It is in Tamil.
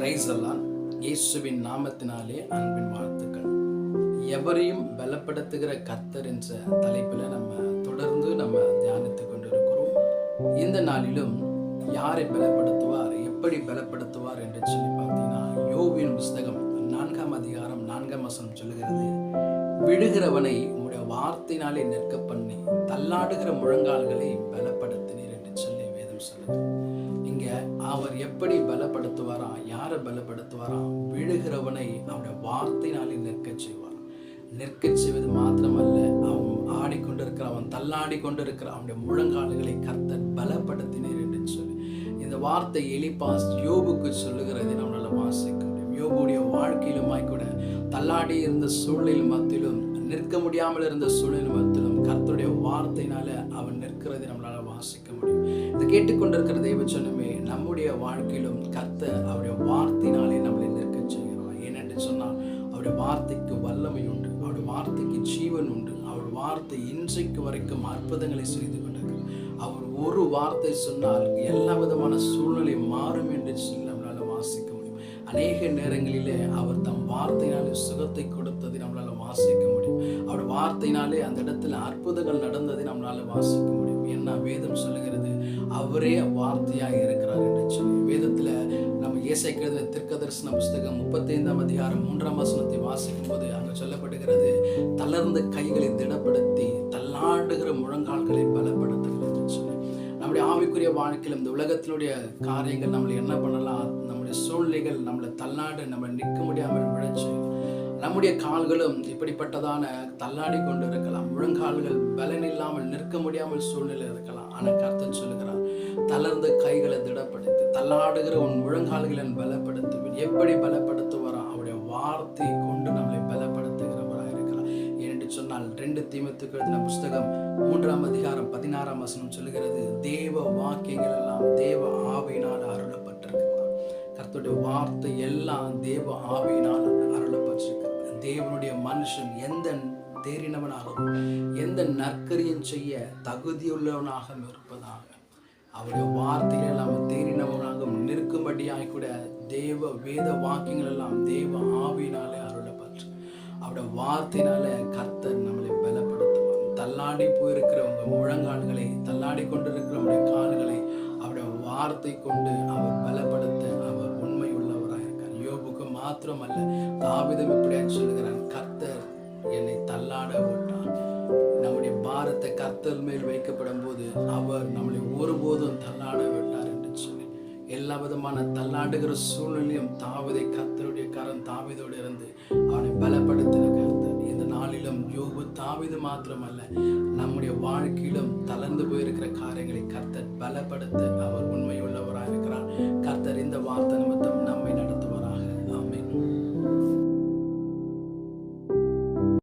பிரைஸ் எல்லாம் இயேசுவின் நாமத்தினாலே அன்பின் வாழ்த்துக்கள். எவரையும் பலப்படுத்துகிற கர்த்தர் என்ற தலைப்பில் தொடர்ந்து தியானித்துக் கொண்டிருக்கிறோம். இந்த நாளிலும் யாரை பலப்படுத்துவார், எப்படி பலப்படுத்துவார் என்று சொல்லி பார்த்தீங்கன்னா, யோபின் புஸ்தகம் 4ஆம் அதிகாரம் 4ஆம் வசனம் சொல்லுகிறது, விடுகிறவனை உம்முடைய வார்த்தையினாலே நிற்க பண்ணி தள்ளாடுகிற முழங்கால்களை பலப்படுத்தினீர் என்று சொல்லி வேதம் சொல்லுகிறது. இங்க அவர் எப்படி பலப்படுத்துவாரா, யாரை பலப்படுத்துவாரா? விழுகிறவனை அவருடைய வார்த்தையினாலே நிற்க செய்வார். நிற்க செய்வது மாத்திரமல்ல, அவன் ஆடிக்கொண்டிருக்கிற, அவன் தள்ளாடி கொண்டிருக்கிற அவனுடைய முழங்கால்களை கர்த்தர் பலப்படுத்தினீர் என்று சொல்லி இந்த வார்த்தை எலிப்பாஸ் யோபுக்கு சொல்லுகிறதை நம்மளால வாசிக்க முடியும். யோபுடைய வாழ்க்கையிலுமாய் கூட தள்ளாடி இருந்த சூழ்நிலை மத்தியிலும், நிற்க முடியாமல் இருந்த சூழ்நிலை மத்தியிலும் கர்த்தருடைய வார்த்தையினால அவன் நிற்கிறதை நம்மளால வாசிக்க முடியும். இதை கேட்டுக்கொண்டிருக்கிற தேவச்சனமே, நம்முடைய வாழ்க்கையிலும் கர்த்தர் அவருடைய வார்த்தையினாலே நம்மளை நிற்க செய்கிறார். ஏனென்று சொன்னால், அவருடைய வார்த்தைக்கு வல்லமை உண்டு, அவருடைய வார்த்தைக்கு ஜீவன் உண்டு. அவர் வார்த்தை இன்றைக்கு வரைக்கும் அற்புதங்களை செய்து கொண்டிருக்கிறார். அவர் ஒரு வார்த்தை சொன்னால் எல்லா விதமான சூழ்நிலை மாறும் என்று சொல்லி நம்மளால வாசிக்க முடியும். அநேக நேரங்களிலே அவர் தம் வார்த்தையினாலே சுகத்தை கொடுத்ததை நம்மளால வாசிக்க முடியும். அவருடைய வார்த்தையினாலே அந்த இடத்துல அற்புதங்கள் நடந்ததை நம்மளால வாசிக்க முடியும். என்ன வேதம் சொல்லுகிறது, அவரே வார்த்தையாக இருக்கிறார் என்று சொல்லி. வேதத்துல நம்ம ஏசாயா தீர்க்கதரிசன புஸ்தகம் 35ஆம் அதிகாரம் 3ஆம் வசனத்தை வாசிக்கும் போது அங்க சொல்லப்படுகிறது, தளர்ந்த கைகளை திடப்படுத்தி தள்ளாடுகிற முழங்கால்களை பலப்படுத்துகிறது என்று சொல்லி. நம்முடைய ஆவிக்குரிய வாழ்க்கையில் இந்த உலகத்தினுடைய காரியங்கள் நம்மளை என்ன பண்ணலாம், நம்முடைய சூழ்நிலைகள் நம்மளை தள்ளாட, நம்ம நிற்க முடியாமல் விழச்சு. நம்முடைய கால்களும் இப்படிப்பட்டதான தள்ளாடி கொண்டு இருக்கலாம், முழங்கால்கள் பலன் இல்லாமல் நிற்க முடியாமல் சூழ்நிலை இருக்கலாம். ஆனால் கர்த்தர் சொல்லுகிறார், தளர்ந்த கைகளை திடப்படுத்தி தள்ளாடுகிற உன் முழங்கால்களை பலப்படுத்துவேன். எப்படி பலப்படுத்துவாரா? அவருடைய வார்த்தை கொண்டு நம்மளை பலப்படுத்துகிறவராக இருக்கிறார். ஏனென்று சொன்னால் 2 தீமோத்தேயுக்கு எழுதின புஸ்தகம் 3ஆம் அதிகாரம் 16ஆம் வசனம் சொல்லுகிறது, தேவ வாக்கியங்கள் எல்லாம் தேவ ஆவியினால் அருளப்பட்டிருக்கிறார். கர்த்தருடைய வார்த்தை எல்லாம் தேவ ஆவியினால் அருளப்பட்டிருக்கிறது. தேவனுடைய மனுஷன் எந்த தேறினவனாகவும் எந்த நற்கரியம் செய்ய தகுதியுள்ளவனாக இருப்பதாக, அவருடைய வார்த்தைகள் எல்லாம் தேறினவனாகவும் நிற்கும்படியாய் கூட தேவ வேத வாக்கியங்கள் எல்லாம் தேவ ஆவியினாலே அருளப்பட்டு அவருடைய வார்த்தையினால கர்த்தர் நம்மளை பலப்படுத்துவார். தள்ளாடி போயிருக்கிற உங்க முழங்கால்களை, தள்ளாடி கொண்டிருக்கிற உங்களுடைய கால்களை அவருடைய வார்த்தை கொண்டு அவர் பலப்படுத்த அவர் உண்மை உள்ளவராக இருக்கார். யோபுக்கு மாத்திரமல்ல, தாவீதும் இப்படியா சொல்லுகிறான், கர்த்தர் என்னை தள்ளாட விட்டார். நம்முடைய பாரத்தை கர்த்தர் மேல் வைக்கப்படும் போது அவர் நம்மளை ஒருபோதும் தள்ளாட விட்டார் என்று சொல்லி. எல்லா விதமான தள்ளாடுகிற சூழ்நிலையும் தாவீதை கர்த்தருடைய கரம் தாவீதோடு இருந்து அவனை பலப்படுத்தின கர்த்தர் இந்த நாளிலும் யோபு தாவீது மாத்திரமல்ல, நம்முடைய வாழ்க்கையிலும் தளர்ந்து போயிருக்கிற காரியங்களை கர்த்தர் பலப்படுத்த அவர் உண்மை உள்ளவராக இருக்கிறார். கர்த்தர் இந்த வார்த்தை நம்ம